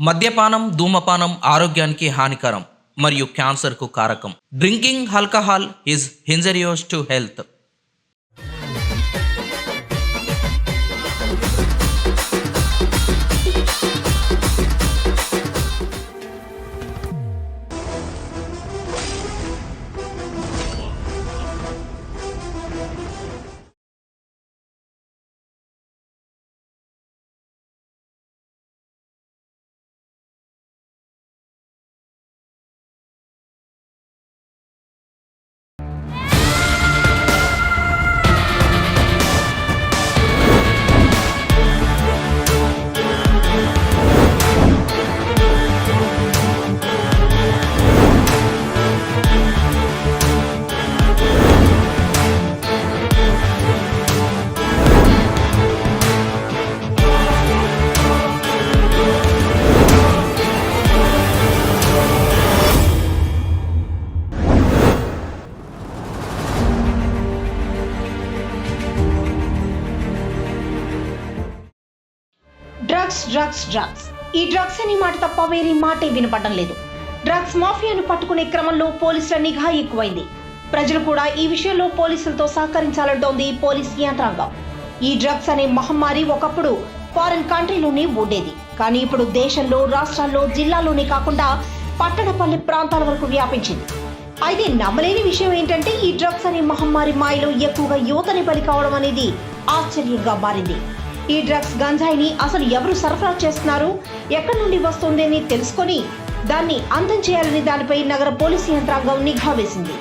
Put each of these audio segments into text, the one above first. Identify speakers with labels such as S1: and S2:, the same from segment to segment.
S1: మద్యపానం, ధూమపానం ఆరోగ్యానికి హానికరం మరియు క్యాన్సర్కు కారకం. Drinking alcohol is injurious to health.
S2: Drugs ఈ డ్రగ్స్ అనే మాట తప్ప వేరే మాటే వినపడడం లేదు. డ్రగ్స్ మాఫియాను పట్టుకునే క్రమంలో పోలీసుల నిఘా ఎక్కువైంది. ప్రజలు కూడా ఈ విషయంలో పోలీసులతో సహకరించాలంటోంది పోలీస్ యంత్రాంగం. ఈ డ్రగ్స్ అనే మహమ్మారి ఒకప్పుడు ఫారిన్ కంట్రీలోనే ఉండేది. కానీ ఇప్పుడు దేశంలో, రాష్ట్రాల్లో, జిల్లాలోనే కాకుండా పట్టణపల్లి ప్రాంతాల వరకు వ్యాపించింది. అయితే నమ్మలేని విషయం ఏంటంటే ఈ డ్రగ్స్ అనే మహమ్మారి మాయలో ఎక్కువగా యువతని బలి కావడం అనేది ఆశ్చర్యంగా మారింది. ఈ డ్రగ్స్ గంజాయిని అసలు ఎవరు సరఫరా చేస్తున్నారు, ఎక్కడి నుండి వస్తుంది అని తెలుసుకొని దాన్ని అంతం చేయాలని దానిపై నగర పోలీసు యంత్రాంగం నిఘా వేసింది.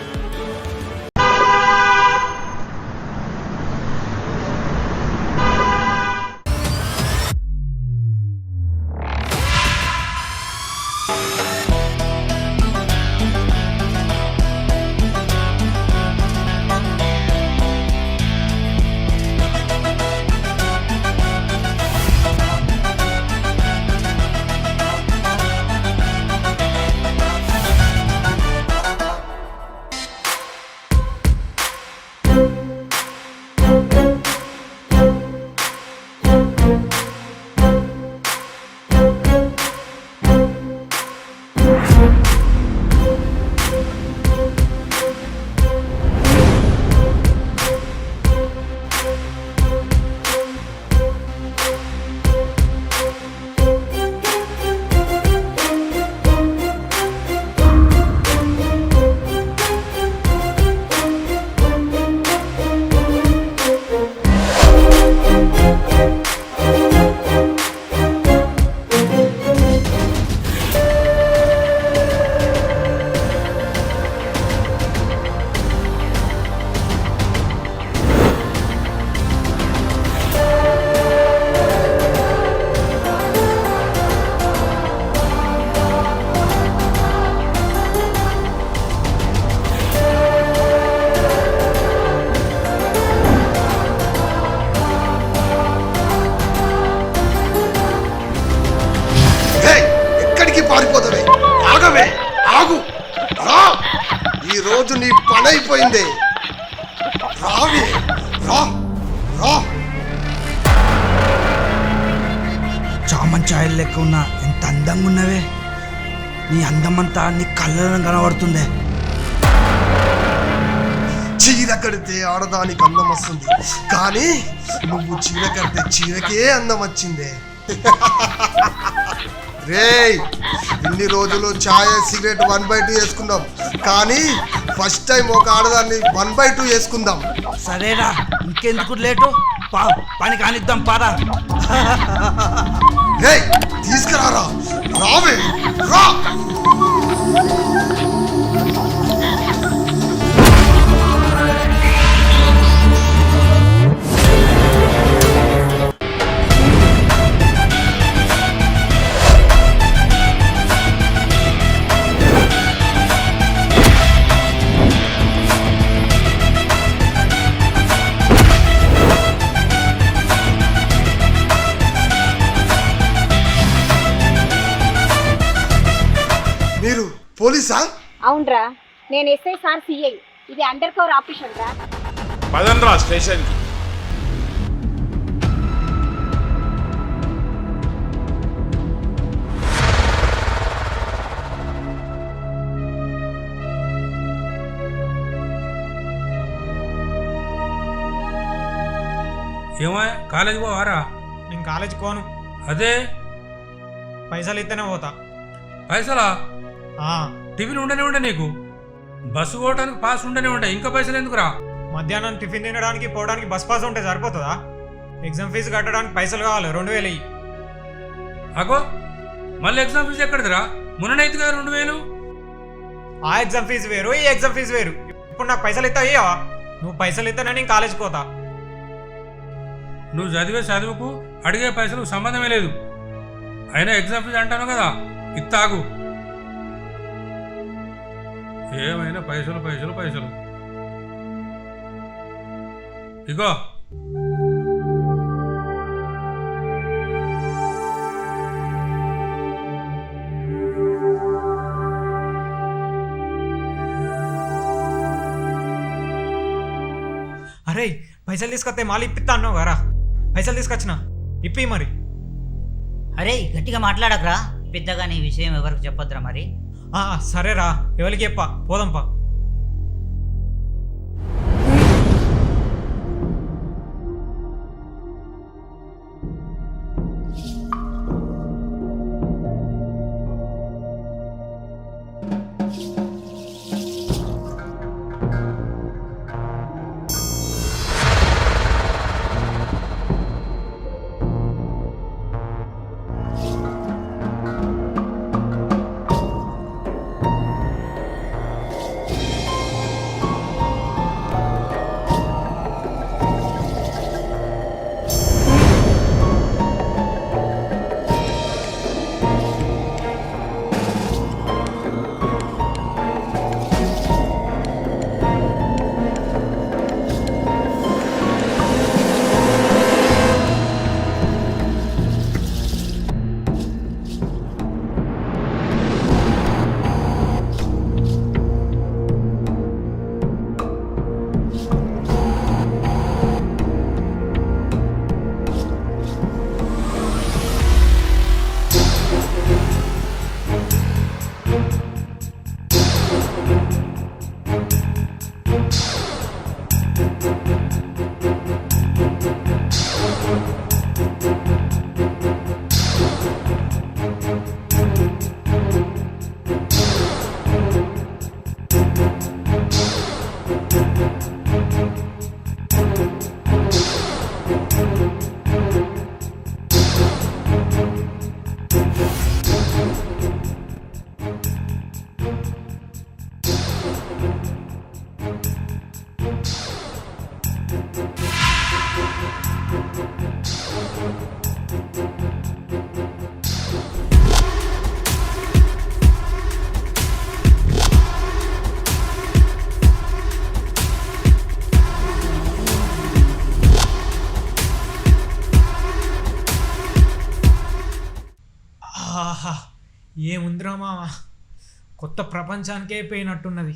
S3: ఈ రోజు నీ పని అయిపోయింది. రావే రా రా.
S4: చామంచాయలు లెక్క ఉన్నా ఎంత అందంగా ఉన్నవే. నీ అందమంతా నీ కళ్ళలో కనబడుతుందే.
S3: చీర కడితే ఆడదానికి అందం వస్తుంది, కానీ నువ్వు చీర కడితే చీరకే అందం వచ్చిందే. రేయ్, ఇన్ని రోజులు ఛాయ్ సిగరెట్ 1/2 వేసుకుందాం, కానీ ఫస్ట్ టైం ఒక ఆడదాన్ని 1/2 వేసుకుందాం.
S4: సరేరా, ఇంకెందుకు లేటు, పని కానిద్దాం పారా.
S3: రేయ్, తీసుకురారా. రావే రా. మీరు పోలీసా?
S5: అవునరా, నేను ఎస్ఐ సార్ సిఐ. ఇది అండర్ కవర్ ఆపరేషన్ రా.
S6: పదండ్రా స్టేషన్ కి.
S7: ఏమో కాలేజీ పోవారా?
S8: నేను కాలేజ్ పోను,
S7: అదే
S8: పైసలు ఇస్తేనే పోతా.
S7: పైసలా?
S8: ఆ,
S7: టిఫిన్ ఉండనే ఉండే నీకు, బస్సు పోవడానికి పాస్ ఉండనే ఉంటాయి, ఇంకా పైసలు ఎందుకురా?
S8: మధ్యాహ్నం టిఫిన్ తినడానికి పోవడానికి బస్ పాస్ ఉంటే సరిపోతుందా? ఎగ్జామ్ ఫీజు కట్టడానికి పైసలు కావాలి, 2000 ఇయ్యి.
S7: అగో మళ్ళీ ఎగ్జామ్ ఫీజు ఎక్కడిదిరా? మొన్ననైతే కదా 2000.
S8: ఆ ఎగ్జామ్ ఫీజు వేరు, ఈ ఎగ్జామ్ ఫీజు వేరు. ఇప్పుడు నాకు పైసలు ఇస్తా అయ్యావా? నువ్వు పైసలు ఇస్తానని నేను కాలేజ్కి పోతా.
S7: నువ్వు చదివే చదువుకు అడిగే పైసలకు సంబంధమే లేదు. అయినా ఎగ్జామ్ ఫీజు అంటాను కదా, ఇత్తాగు. ఏమైనా పైసలు పైసలు పైసలు. ఇగో
S8: అరే పైసలు తీసుకొస్తే మళ్ళీ ఇప్పిస్తా అన్నావు కదా, పైసలు తీసుకొచ్చిన ఇప్పి మరి.
S9: అరే గట్టిగా మాట్లాడకరా, పెద్దగా నీ విషయం ఎవరికి చెప్పొద్దురా మరి.
S8: సరేరా, ఎవరికి చెప్పా, పోదంపా. ఆహా, ఏముందిరా మామ, కొత్త ప్రపంచానికే పోయినట్టున్నది.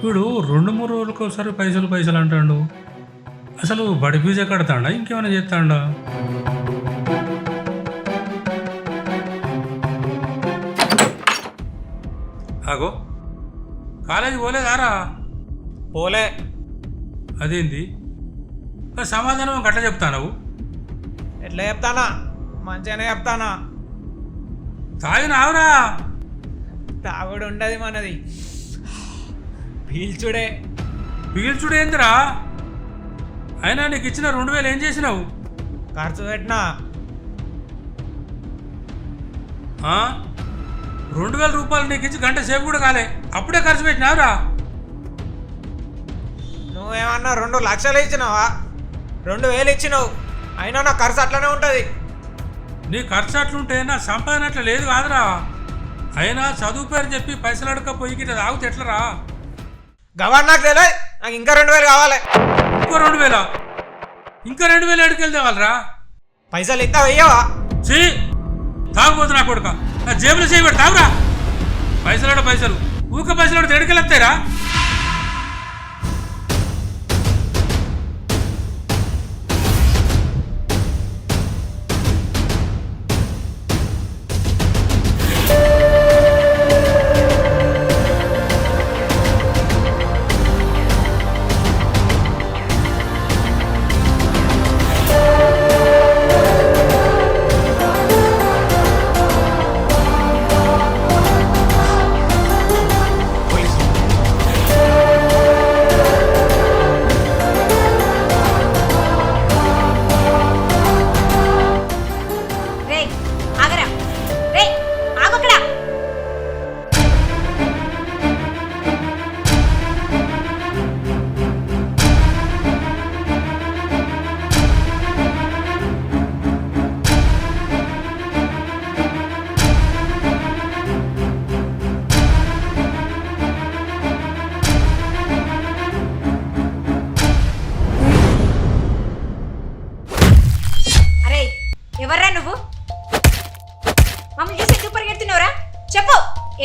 S7: వీడు 2-3 రోజులకు ఒకసారి పైసలు పైసలు అంటాడు. అసలు బడి ఫీజు కడతాడా, ఇంకేమైనా చేస్తాడా? ఆగో కాలేజీ పోలేదారా?
S8: పోలే.
S7: అదేంది సమాధానం గట్ల చెప్తావు?
S8: ఎట్లా చెప్తానా, మంచిగానే చెప్తానా.
S7: తాగినావురా?
S8: తాగుడు ఉండదు మనది, పీల్చుడే.
S7: పీల్చుడేందిరా? అయినా నీకు ఇచ్చిన 2000 ఏం చేసినావు?
S8: ఖర్చు పెట్టినా.
S7: 2000 రూపాయలు నీకు ఇచ్చి గంట సేపు కూడా కాలే, అప్పుడే ఖర్చు పెట్టినావురా?
S8: నువ్వేమన్నా 2 లక్షలు ఇచ్చినావా? 2000 ఇచ్చినావు, అయినా నా ఖర్చు అట్లనే ఉంటుంది.
S7: నీ ఖర్చు అట్లుంటే నా సంపాదన అట్లా లేదు కాదురా. అయినా చదువు పేరు చెప్పి పైసలు అడగకపోయి గిట్ట తాగితే ఎట్లరా?
S8: గవర్న నాకు తెలియదు, నాకు ఇంకా 2000 కావాలి.
S7: ఇంకో 2000? ఇంకా 2000 ఎడికెళ్తే వాళ్ళరా?
S8: పైసలు ఇస్తా వెయ్యవా?
S7: తాగుపోతు నా కొడుక, నా జేబులో చేయబడి తాగురా. పైసలు పైసలు ఊక పైసలు ఎడికెళ్ళొస్తాయిరా?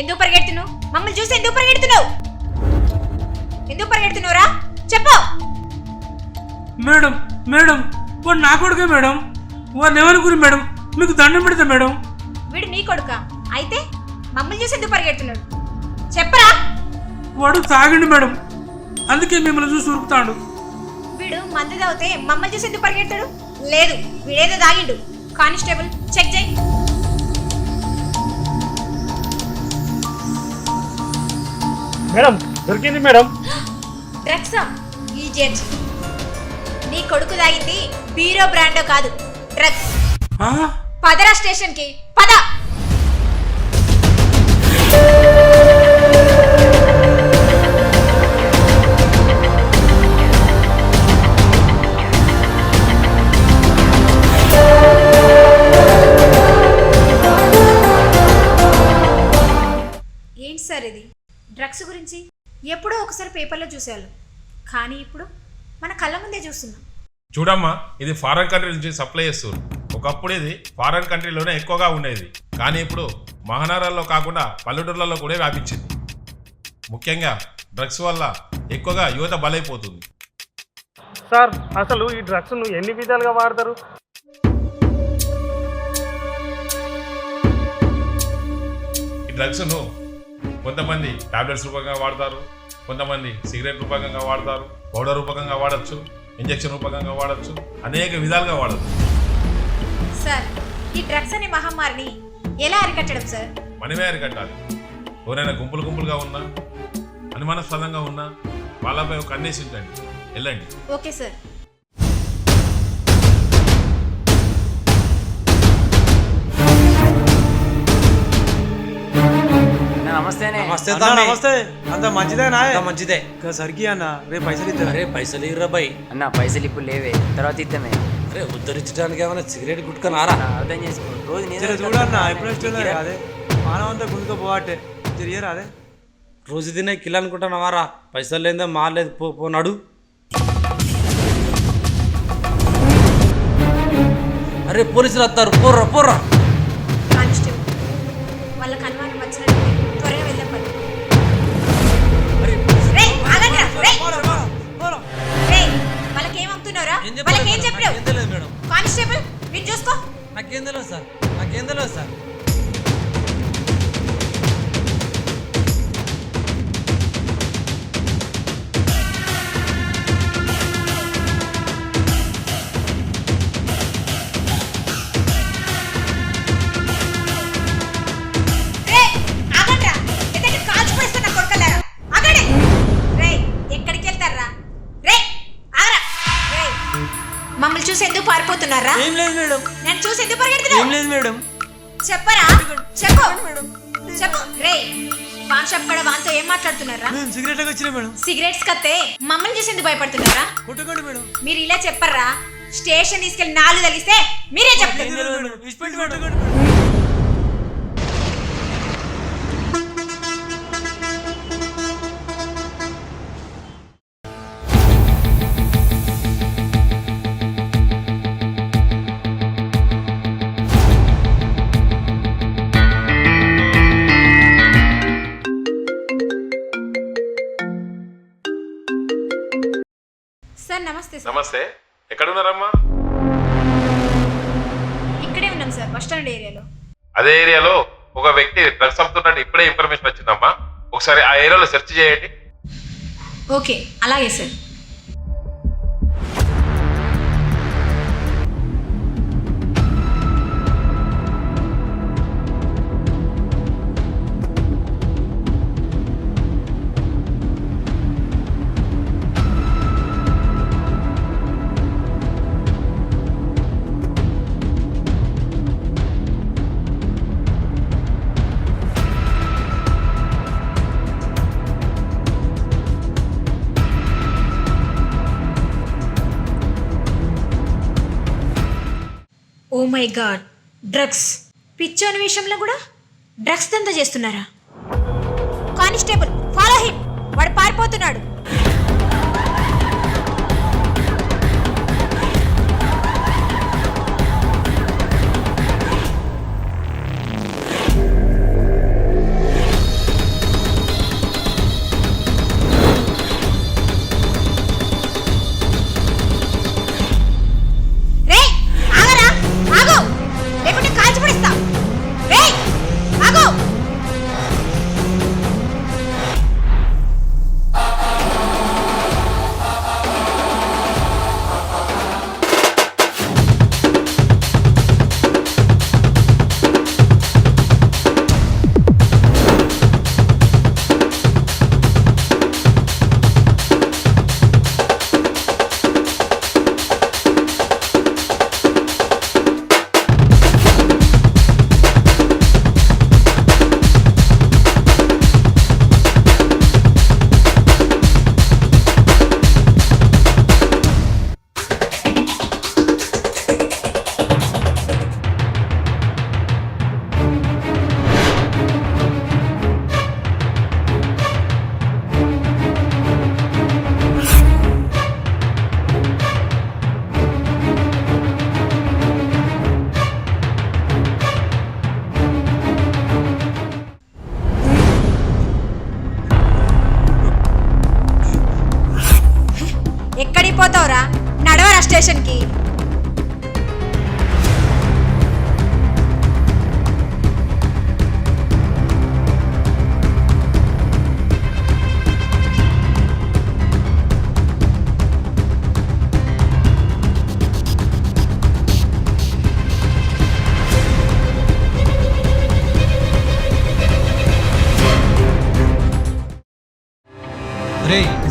S5: ఎందుకు పరిగెడుతున్నావు? మమ్మల్ని చూసి ఎందుకు పరిగెడుతున్నావు? ఎందుకు పరిగెడుతున్నావురా? చెప్పు.
S7: మేడం మేడం వాడు నా కొడుకే మేడం. వాడిని ఏమనుకుని మేడం? మీకు దండం పెడతా మేడం.
S5: వీడు నీ కొడుక అయితే మమ్మల్ని చూసి ఎందుకు పరిగెడుతున్నాడు? చెప్పరా.
S7: వాడు తాగండి మేడం, అందుకే మిమ్మల్ని చూసి ఉరుకుతాడు.
S5: వీడు మందు తాగితే మమ్మల్ని చూసి ఎందుకు పరిగెడతాడు? లేదు, వీడేదో తాగిండు. కానిస్టేబుల్ చెక్ చేయి.
S6: మేడం దొరికింది మేడం.
S5: డ్రగ్సా? ఈజెట్. నీ కొడుకు తాగింది బీరో బ్రాండో కాదు, డ్రగ్స్.
S7: ఆ?
S5: పదరా స్టేషన్ కి పద. ఏంటి సార్ ఇది? డ్రగ్స్ గురించి ఎప్పుడో ఒకసారి పేపర్లో చూసేవాళ్ళు, కానీ ఇప్పుడు మన కళ్ళ ముందే చూస్తున్నాం.
S6: చూడమ్మా, ఇది ఫారెన్ కంట్రీ నుంచి సప్లై చేస్తారు. ఒకప్పుడు ఇది ఫారెన్ కంట్రీలోనే ఎక్కువగా ఉండేది, కానీ ఇప్పుడు మహానగరాల్లో కాకుండా పల్లెటూర్లలో కూడా వ్యాపించింది. ముఖ్యంగా డ్రగ్స్ వల్ల ఎక్కువగా యువత బలైపోతుంది.
S10: సార్ అసలు ఈ డ్రగ్స్ను ఎన్ని విధాలుగా వాడతారు?
S6: ఈ డ్రగ్స్ను కొంతమంది టాబ్లెట్స్ రూపకంగా వాడతారు, కొంతమంది సిగరెట్ రూపకంగా వాడతారు, పౌడర్ రూపకంగా వాడచ్చు, ఇంజెక్షన్ రూపకంగా వాడచ్చు, అనేక విధాలుగా వాడచ్చు.
S5: సార్, ఈ డ్రగ్స్ అనే మహమ్మారిని ఎలా అరికట్టడం సార్?
S6: మనమే అరికట్టాలి. ఎవరైనా గుంపులు గుంపులుగా ఉన్నా, అనుమానాస్పదంగా ఉన్నా వాళ్ళపై ఒక కన్నేసి ఉంచండి, వెళ్ళండి.
S5: Okay sir.
S4: నమస్తే
S10: నమస్తే.
S4: అంత మంచిదేనా? మంచిదే.
S10: సరికి అన్న రేపు పైసలు ఇద్దాం.
S4: అరే పైసలు ఇర్రా బై.
S11: అన్న పైసలు ఇప్పుడు లేవే, తర్వాత ఇద్దామే.
S4: అరే ఉద్ధరించడానికి ఏమైనా సిగరెట్ గుట్టుకున్నారా?
S11: అర్థం చేసుకో. రోజు
S10: చూడన్న ఎప్పుడు అదే మానవంతా గుండుకో పోవట్టే తిరిగారు. అదే
S4: రోజు తినే కిలో అనుకుంటున్నావారా? పైసలు లేదో మాలేదు, పోనాడు. అరే పోలీసులు వస్తారు, పోర్రా పోర్రా.
S5: కానిస్టేబుల్, వాళ్ళకి అనుమానం వచ్చినట్టు త్వరగా వెళ్ళపండి. వాళ్ళకి ఏమవుతున్నారా? వాళ్ళకి ఏం చెప్పావు?
S4: మేడం.
S5: కానిస్టేబుల్ మీరు చూసుకో.
S4: నాకేం తెలియదు సార్, నాకేం తెలియదు సార్.
S5: మమ్మల్ని చూసి ఎందుకు పారిపోతున్నారా?
S4: ఏం లేదు మేడం.
S5: నేను చూసి ఎందుకు పరిగెడుతున్నావు?
S4: ఏం లేదు మేడం.
S5: చెప్పరా, చెప్పు చెప్పు. రే పాన్ షాప్ కడ వాంతో ఏం మాట్లాడుతున్నారా?
S4: సిగరెట్ వచ్చిన మేడం.
S5: సిగరెట్స్ కత్తే మమ్మల్ని చూసి ఎందుకు భయపడుతున్నారా?
S4: కొట్టుకోండి మేడం.
S5: మీరు ఇలా చెప్పర్రా? స్టేషన్ తీసుకెళ్లి 4 తలిస్తే మీరే చెప్తారు. సార్ నమస్తే. సార్
S6: నమస్తే. ఎక్కడున్నారమ్మా?
S5: ఇక్కడే ఉన్నాం సార్, బస్ స్టాండ్ ఏరియాలో.
S6: అదే ఏరియాలో ఒక వ్యక్తి డ్రగ్స్ అమ్ముతున్నట్టు ఇప్పుడే ఇన్ఫర్మేషన్ వచ్చిందమ్మా. ఒకసారి ఆ ఏరియాలో సెర్చ్ చేయండి.
S5: ఓకే అలాగే sir. Oh my god, drugs. పిచ్చోని విషయంలో కూడా డ్రగ్స్ దందా చేస్తున్నారా? కానిస్టేబుల్ ఫాలో హిమ్, వాడు పారిపోతున్నాడు.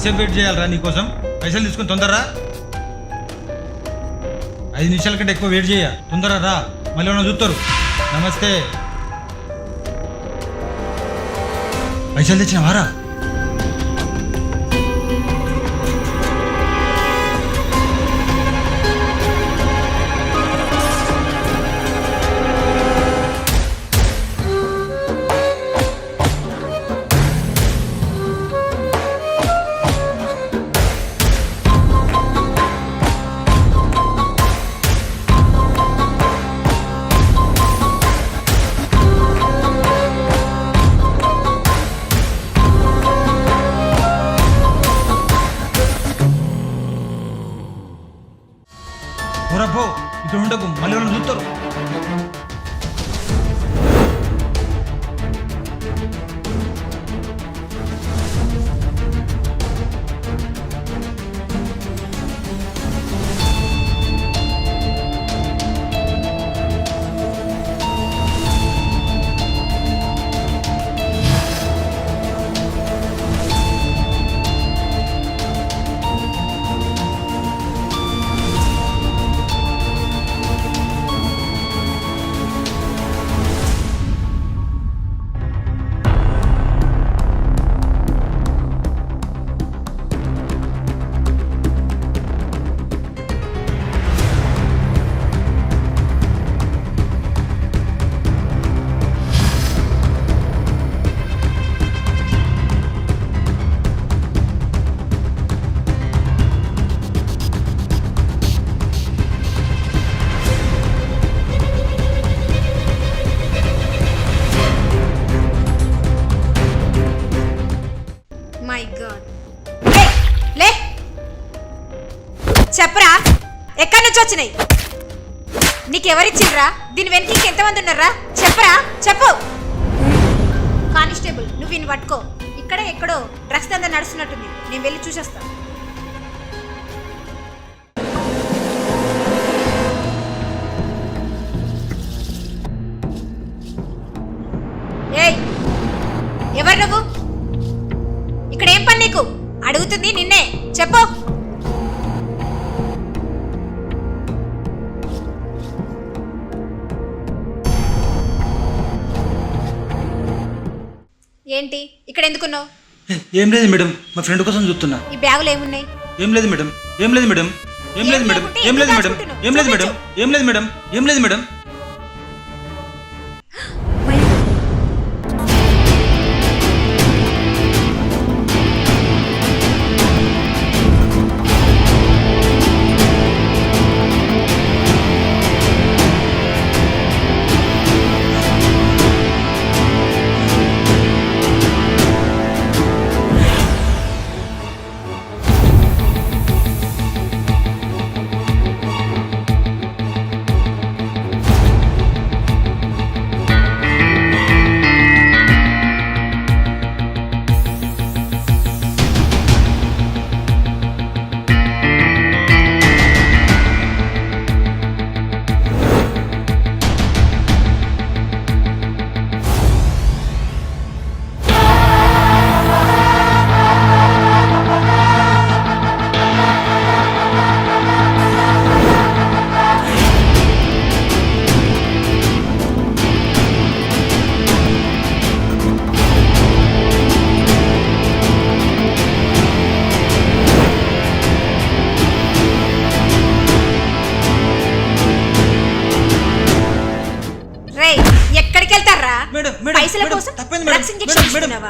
S10: ఎంతసేపు వెయిట్ చేయాలరా నీకోసం? పైసలు తీసుకుని తొందరరా. 5 నిమిషాల కంటే ఎక్కువ వెయిట్ చేయ. తొందరరా రా, మళ్ళీ ఏమన్నా చూస్తారు. నమస్తే. పైసలు తెచ్చినవారా? పో, ఇక్కడ ఉండకు, మళ్ళీ ఏమన్నా చూస్తారు.
S5: My God. లే చెప్పరా, ఎక్కడి నుంచి వచ్చినాయి? నీకెవరిచ్చిండ్రా? దీని వెనక ఇంకెంతమంది ఉన్నారా? చెప్పరా, చెప్పు. కానిస్టేబుల్, నువ్వు ఈయన పట్టుకో. ఇక్కడే ఎక్కడో డ్రగ్స్ దందా నడుస్తున్నట్టుంది, నేను వెళ్ళి చూసేస్తా. ఏయ్, ఎవరు నువ్వు? ఇక్కడ ఏం పని నీకు? అడుగుతుంది నిన్నే, చెప్పు. ఏంటి ఇక్కడ ఎందుకున్నావు?
S4: ఏం లేదు మేడం, మా ఫ్రెండ్ కోసం చూస్తున్నా.
S5: ఈ బ్యాగులో ఏమున్నాయి?
S4: ఏం లేదు మేడం, ఏం లేదు మేడం, ఏం లేదు మేడం, ఏం లేదు మేడం, ఏం లేదు మేడం, ఏం లేదు మేడం, ఏం లేదు మేడం.
S5: పైసల కోసం డ్రగ్స్ ఇంజెక్షన్ ఇస్తున్నావా?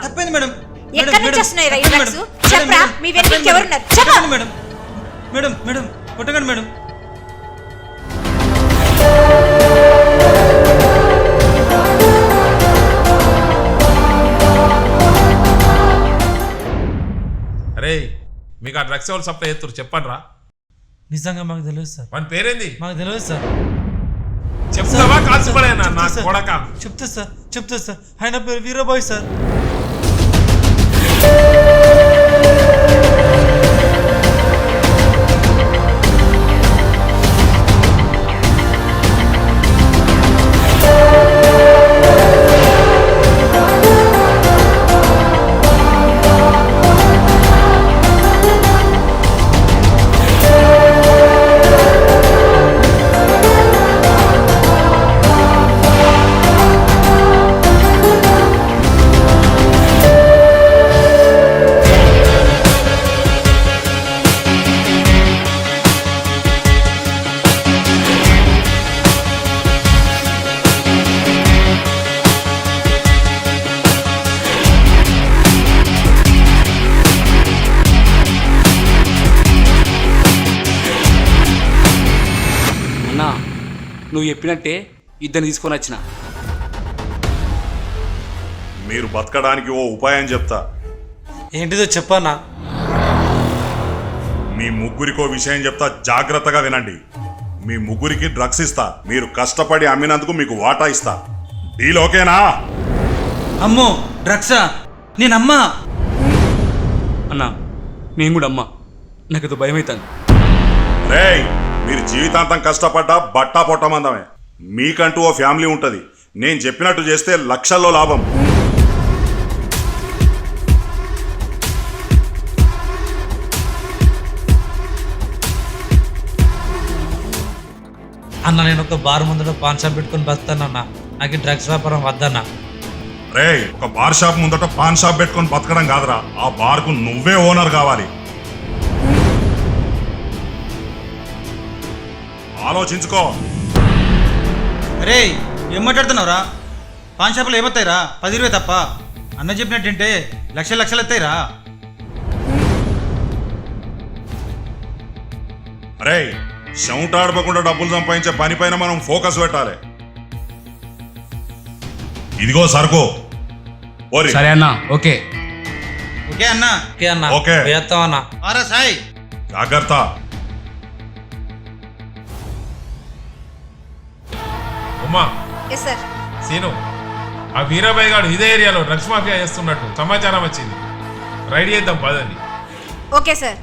S5: ఎక్కడి నుంచి వస్తున్నాయి రా ఈ డ్రగ్స్? చెప్పరా, మీ వెనక ఎవరున్నారు? చెప్పు
S10: మేడం. మేడం మేడం కొట్టకండి మేడం.
S6: అరే, మీకు ఆ డ్రగ్స్ ఎవరు సప్లై చేస్తారు చెప్పండి రా.
S7: నిజంగా మాకు తెలియదు సార్.
S6: మన పేరేంది?
S7: మాకు తెలియదు సార్.
S6: చెప్తావా కాల్సిపడేనా నా కొడక?
S7: చెప్తా సార్. ఆయన పేరు వీరబాయ్ సార్.
S12: నువ్వు చెప్పినట్టే ఇద్దరిని తీసుకొని వచ్చిన.
S13: మీరు బతకడానికి ఓ ఉపాయం చెప్తా.
S10: ఏంటిదో చెప్పన్నా.
S13: మీ ముగ్గురికో విషయం చెప్తా, జాగ్రత్తగా వినండి. మీ ముగ్గురికి డ్రగ్స్ ఇస్తా, మీరు కష్టపడి అమ్మినందుకు మీకు వాటా ఇస్తా. డీల్ ఓకేనా?
S4: అమ్మో డ్రగ్సా? నేనమ్మా.
S12: అన్నా నేను కూడా అమ్మా, నాకేదో భయం అవుతుంది.
S13: రేయ్, మీరు జీవితాంతం కష్టపడ్డా బట్టా పొట్టమందమే. మీకంటూ ఓ ఫ్యామిలీ ఉంటుంది. నేను చెప్పినట్టు చేస్తే లక్షల్లో లాభం.
S10: అన్న నేను ఒక బార్ ముందర పాన్ షాప్ పెట్టుకొని బతానన్నా. నాకు డ్రగ్స్ వ్యాపారం వద్దన్నా.
S13: రేయ్, ఒక బార్ షాప్ ముందట పాన్ షాప్ పెట్టుకొని బతకడం కాదురా, ఆ బార్కు నువ్వే ఓనర్ కావాలి. ఆలోచించుకో.
S4: అరే ఏం మాట్లాడుతున్నావురా? పాన్ షాపులు ఏమవుతాయిరా? 10-20 తప్ప. అన్న చెప్పినట్టంటే లక్షలు వస్తాయిరా.
S13: రేయ్, చెమటాడపకుండా డబ్బులు సంపాదించే పని పైన మనం ఫోకస్ పెట్టాలి. ఇదిగో సరుకు.
S12: సరే అన్నా. ఓకే
S4: ఓకే అన్న.
S10: ఓకే అన్న.
S13: ఓకే.
S10: వేస్తాం అన్న.
S4: ఆరా సాయి.
S13: జాగ్రత్త.
S6: ఉమ్మా,
S5: ఎస్ సార్.
S6: సీను, ఆ వీరాబాయ్ గారు ఇదే ఏరియాలో డ్రగ్స్ మాఫియా చేస్తున్నట్టు సమాచారం వచ్చింది. రైడ్ చేద్దాం పదండి.
S5: Okay sir.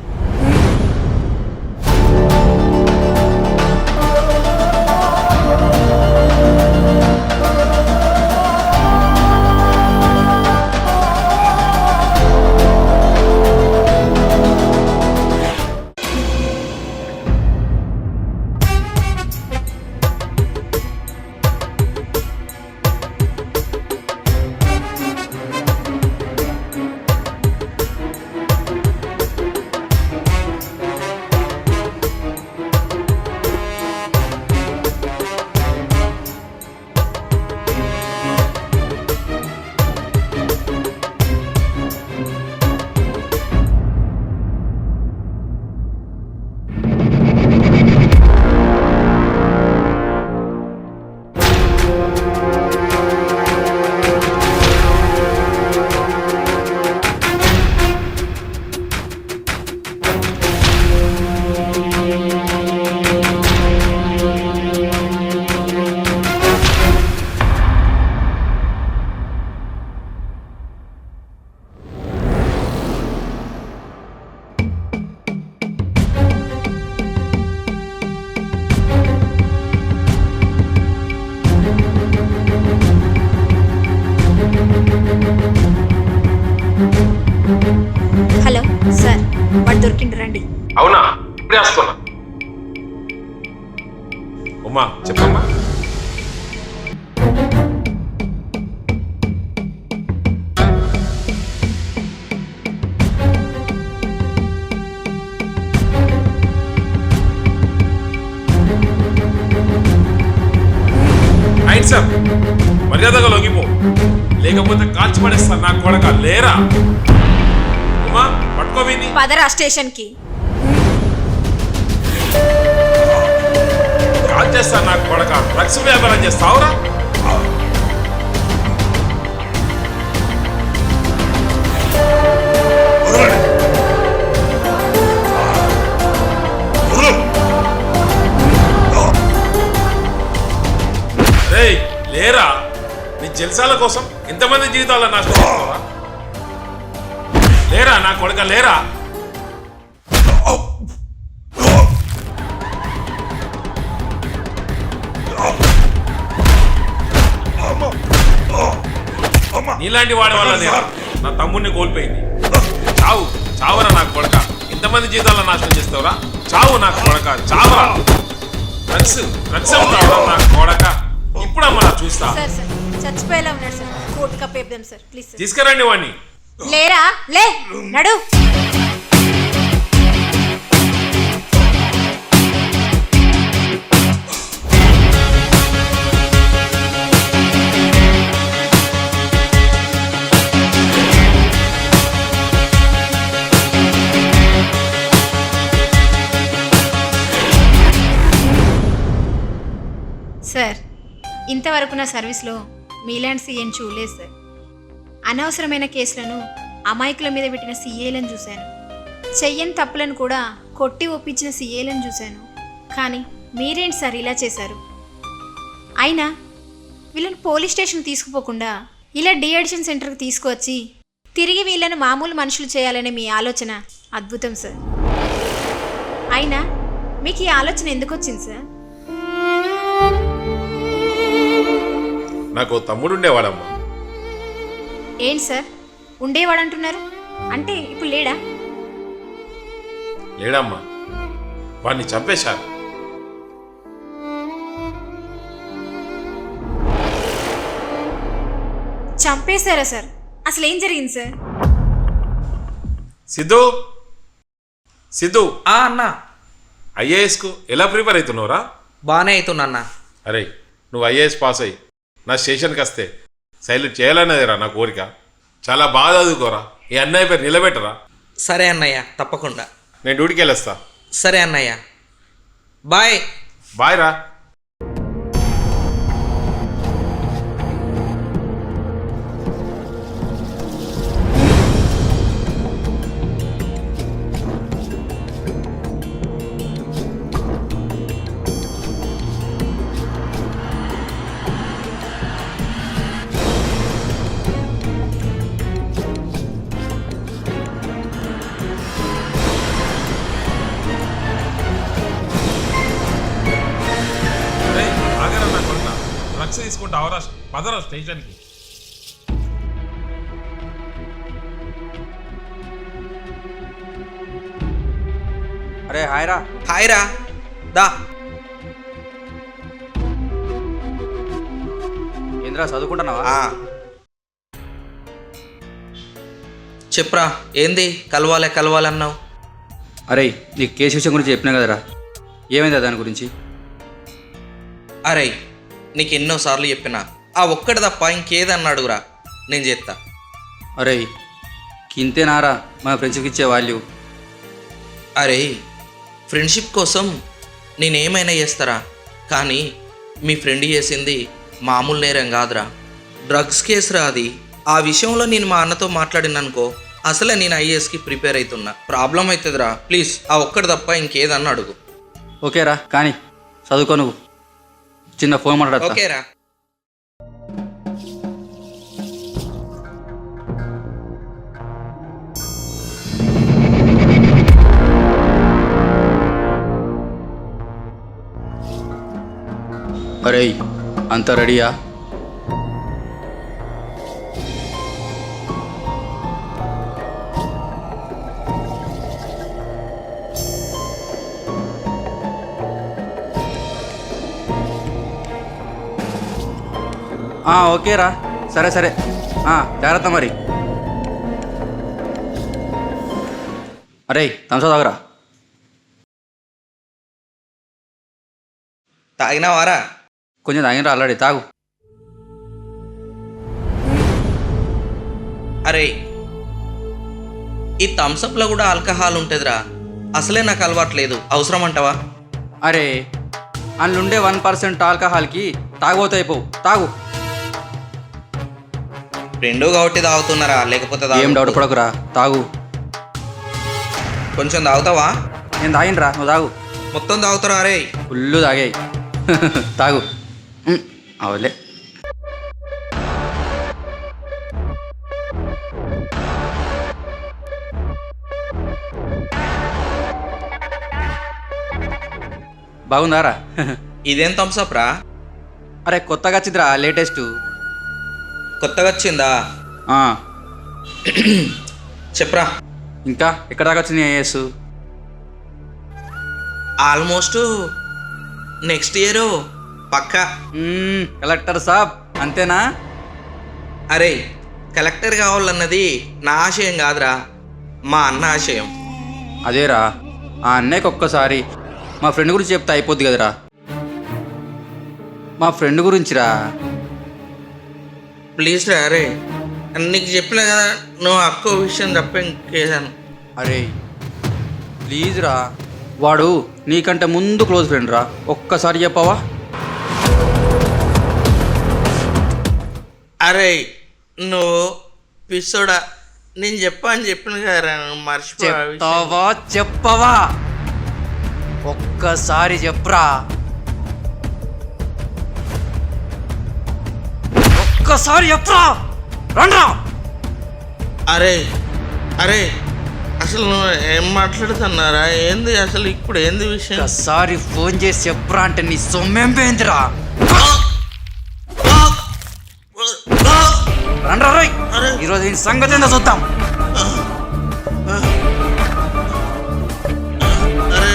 S5: హలో సార్, వాడు దొరికిండు రండి.
S6: అవునా? ఇప్పుడే వస్తున్నా. ఉమ్మా చెప్పమ్మా. రైట్ సార్, మర్యాదగా లొంగిపో, లేకపోతే కాల్చి పడేస్తాను నా కొడక. లేరా ఉమ్మా, పట్టుకోవిని.
S5: పదరా స్టేషన్ కి.
S6: కాల్ చేస్తాను నా కొడక. డ్రగ్స్ వ్యాపారం చేస్తావురా? రేయ్ లేరా, నీ జల్సాల కోసం ఎంతమంది జీవితాలను నాశనం చేస్తావా? లేరా నా కొడుక, లేరా? నీలాంటి వాడి వల్ల నా తమ్ముడిని కోల్పోయింది. చావు చావరా నా కొడక. ఎంతమంది జీవితాలను నాశనం చేస్తావురా? చావు నా కొడక, చావరా. డ్రగ్స్ డ్రగ్స్ అవుతావురా నా కొడక. ఇప్పుడమ్మా చూస్తా.
S5: సార్ సార్ చచ్చిపోయేలా ఉన్నాడు సార్. కోర్టు కప్పేద్దాం సార్ ప్లీజ్.
S6: తీసుకురండి వాడిని.
S5: లేరా, లే నడు. సార్ ఇంతవరకు నా సర్వీస్లో మీలాంటి సీఏని చూడలేదు సార్. అనవసరమైన కేసులను అమాయకుల మీద పెట్టిన సీఏలను చూశాను. చెయ్యని తప్పులను కూడా కొట్టి ఒప్పించిన సీఏలను చూశాను. కానీ మీరేంటి సార్ ఇలా చేశారు? అయినా వీళ్ళని పోలీస్ స్టేషన్ తీసుకుపోకుండా ఇలా డీఅడిషన్ సెంటర్కి తీసుకువచ్చి తిరిగి వీళ్ళని మామూలు మనుషులు చేయాలనే మీ ఆలోచన అద్భుతం సార్. అయినా మీకు ఈ ఆలోచన ఎందుకు వచ్చింది సార్?
S6: నాకు తమ్ముడు ఉండేవాడమ్మా.
S5: ఏంటి సార్ ఉండేవాడు అంటున్నారు? అంటే ఇప్పుడు లేడా?
S6: లేడమ్మా, వాడిని చంపేశారు.
S5: చంపేశారా సార్? అసలు ఏం జరిగింది సార్?
S6: సిద్ధు సిద్ధు
S1: అన్నా
S6: ఐఏఎస్కు ఎలా ప్రిపేర్ అవుతున్నావురా?
S1: బాగానే అవుతున్నా.
S6: అరే నువ్వు ఐఏఎస్ పాస్ అయ్యి నా స్టేషన్కి వస్తే సైలెంట్ చేయాలన్నదేరా నా కోరిక. చాలా బాగా చదువుకోరా, ఈ అన్నయ్య పేరు నిలబెట్టరా.
S1: సరే అన్నయ్య, తప్పకుండా.
S6: నేను డ్యూటీకి వెళ్ళొస్తా.
S1: సరే అన్నయ్య, బాయ్.
S6: బాయ్ రా. డ్రగ్స్ తీసుకుంటావరా? పదరా స్టేషన్కి.
S10: అరే హాయ్రా.
S1: హాయ్రా, దా.
S10: ఏంద్రా చదువుకుంటున్నావా?
S1: చెప్పురా, ఏంది కలవాలన్నావు?
S10: అరే నీకు కేసు విషయం గురించి చెప్పినా కదరా, ఏమైందా దాని గురించి?
S1: అరే నీకు ఎన్నోసార్లు చెప్పినా, ఆ ఒక్కటి తప్ప ఇంకేదన్నా అడుగురా, నేను చేస్తా.
S10: అరే కింతేనారా మన ఫ్రెండ్షిప్కి ఇచ్చే వాల్యూ?
S1: అరే ఫ్రెండ్షిప్ కోసం నేనేమైనా చేస్తారా, కానీ మీ ఫ్రెండ్ చేసింది మామూలు నేరం కాదురా, డ్రగ్స్ కేసురా అది. ఆ విషయంలో నేను మా అన్నతో మాట్లాడిననుకో, అసలే నేను ఐఏఎస్కి ప్రిపేర్ అవుతున్నా, ప్రాబ్లం అవుతుందిరా. ప్లీజ్ ఆ ఒక్కటి తప్ప ఇంకేదన్నా అడుగు.
S10: ఓకేరా, కానీ చదువుకో. నువ్వు చిన్న ఫోన్ మాట్లాడతా.
S1: ఓకేరా.
S10: అరే అంతా రెడీయా? ఓకేరా, సరే సరే, జాగ్రత్త మరి. అరే థమ్సప్ తాగరా.
S1: తాగినావారా?
S10: కొంచెం తాగినరా ఆల్రెడీ, తాగు.
S1: అరే ఈ థమ్సప్లో కూడా ఆల్కహాల్ ఉంటుందిరా, అసలే నాకు అలవాట్లేదు, అవసరం అంటావా?
S10: అరే అందులో 1% ఆల్కహాల్కి తాగబోతాయిపోవు, తాగు.
S1: రెండూ కాబట్టి తాగుతున్నారా, లేకపోతే
S10: ఏం డౌట్ పడకురా, తాగు.
S1: కొంచెం తాగుతావా?
S10: నేను తాగినరా, నువ్వు తాగు.
S1: మొత్తం తాగుతారా? అరే
S10: ఫుల్లు తాగాయి, తాగు. అవలే. బాగుందారా?
S1: ఇదేం థమ్సప్ రా?
S10: అరే కొత్తగా వచ్చిందిరా, లేటెస్ట్.
S1: కొత్తగా వచ్చిందా? చెప్పరా.
S10: ఇంకా ఎక్కడ దాకా వచ్చింది ఐఏఎస్?
S1: ఆల్మోస్ట్ నెక్స్ట్ ఇయర్ పక్కా.
S10: కలెక్టర్ సాబ్ అంతేనా?
S1: అరే కలెక్టర్ కావాలన్నది నా ఆశయం కాదురా, మా అన్న ఆశయం.
S10: అదేరా, ఆ అన్నయ్యకి ఒక్కసారి మా ఫ్రెండ్ గురించి చెప్తే అయిపోద్ది కదరా. మా ఫ్రెండ్ గురించిరా.
S1: ప్లీజ్ రా. అరే నీకు చెప్పిన కదా, నువ్వు అక్కో విషయం తప్ప ఇంకేదాను.
S10: అరే ప్లీజ్ రా, వాడు నీకంటే ముందు క్లోజ్ ఫ్రెండ్ రా, ఒక్కసారి చెప్పవా?
S1: అరే నువ్వు పిస్సోడా, నేను చెప్పిన కదా మర్చిపోయా.
S11: చెప్తావా చెప్పవా? ఒక్కసారి చెప్పరా, ఒక్కసారి చెప్పరా, రండ్రా.
S1: అరే అరే అసలు నువ్వు ఏం మాట్లాడుతున్నారా? ఏంది అసలు ఇప్పుడు ఏంది విషయం?
S11: ఒక్కసారి ఫోన్ చేసి చెప్పరా అంటే నీ సొమ్మేం పోయిందిరా. రండ్రా రోయ్, ఈరోజు ఈ సంగతి ఏందో చూద్దాం.
S1: అరే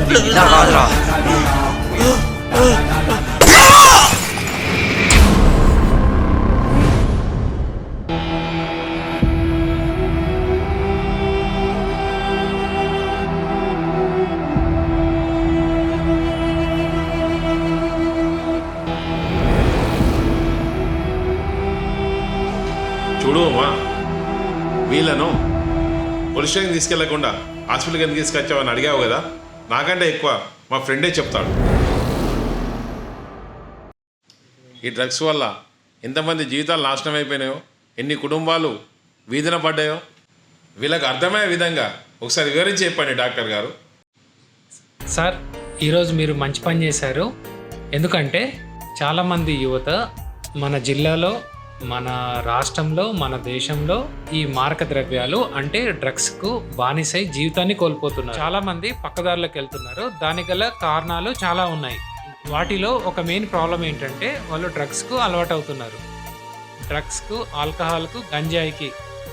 S1: ప్లీజ్
S11: ఇలా కాదురా.
S6: చూడు అమ్మా, వీళ్ళను పోలీస్ స్టేషన్ తీసుకెళ్లకుండా హాస్పిటల్కి ఎందుకు తీసుకొచ్చావని అడిగావు కదా, నాకంటే ఎక్కువ మా ఫ్రెండే చెప్తాడు. ఈ డ్రగ్స్ వల్ల ఎంతమంది జీవితాలు నాశనం అయిపోయినాయో, ఎన్ని కుటుంబాలు వీధిన పడ్డాయో వీళ్ళకి అర్థమయ్యే విధంగా ఒకసారి వివరించి చెప్పండి డాక్టర్ గారు.
S7: సార్, ఈరోజు మీరు మంచి పని చేశారు. ఎందుకంటే చాలామంది యువత మన జిల్లాలో, మన రాష్ట్రంలో, మన దేశంలో ఈ మారక ద్రవ్యాలు అంటే డ్రగ్స్కు బానిసై జీవితాన్ని కోల్పోతున్నారు. చాలామంది పక్కదారులకు వెళ్తున్నారు. దానికి గల కారణాలు చాలా ఉన్నాయి. వాటిలో ఒక మెయిన్ ప్రాబ్లం ఏంటంటే వాళ్ళు డ్రగ్స్కు అలవాటు అవుతున్నారు. డ్రగ్స్కు, ఆల్కహాల్కు, గంజాయికి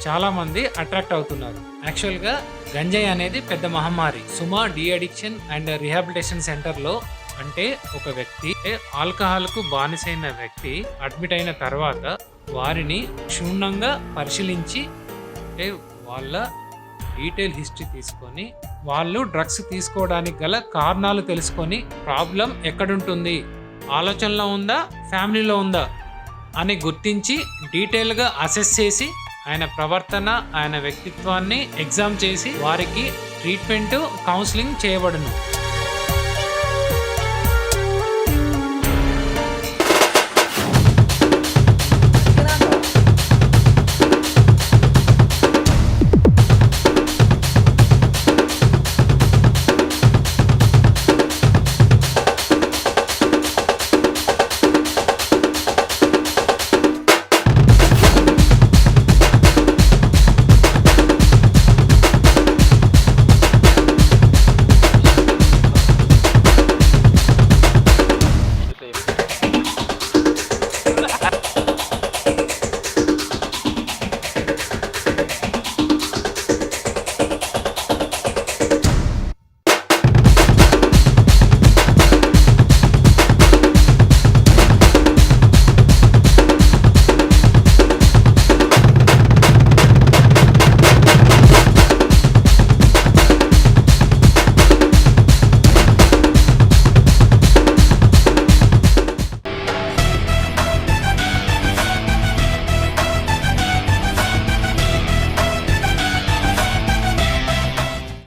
S7: చాలామంది అట్రాక్ట్ అవుతున్నారు. యాక్చువల్గా గంజాయి అనేది పెద్ద మహమ్మారి. సుమా డి అడిక్షన్ అండ్ రిహాబిలిటేషన్ సెంటర్లో అంటే ఒక వ్యక్తి ఆల్కహాల్కు బానిసైన వ్యక్తి అడ్మిట్ అయిన తర్వాత వారిని క్షుణ్ణంగా పరిశీలించి వాళ్ళ డీటెయిల్ హిస్టరీ తీసుకొని వాళ్ళు డ్రగ్స్ తీసుకోవడానికి గల కారణాలు తెలుసుకొని ప్రాబ్లం ఎక్కడుంటుంది, ఆలోచనలో ఉందా, ఫ్యామిలీలో ఉందా అని గుర్తించి డీటెయిల్గా అసెస్ చేసి ఆయన ప్రవర్తన, ఆయన వ్యక్తిత్వాన్ని ఎగ్జామ్ చేసి వారికి ట్రీట్మెంట్, కౌన్సిలింగ్ చేయబడును.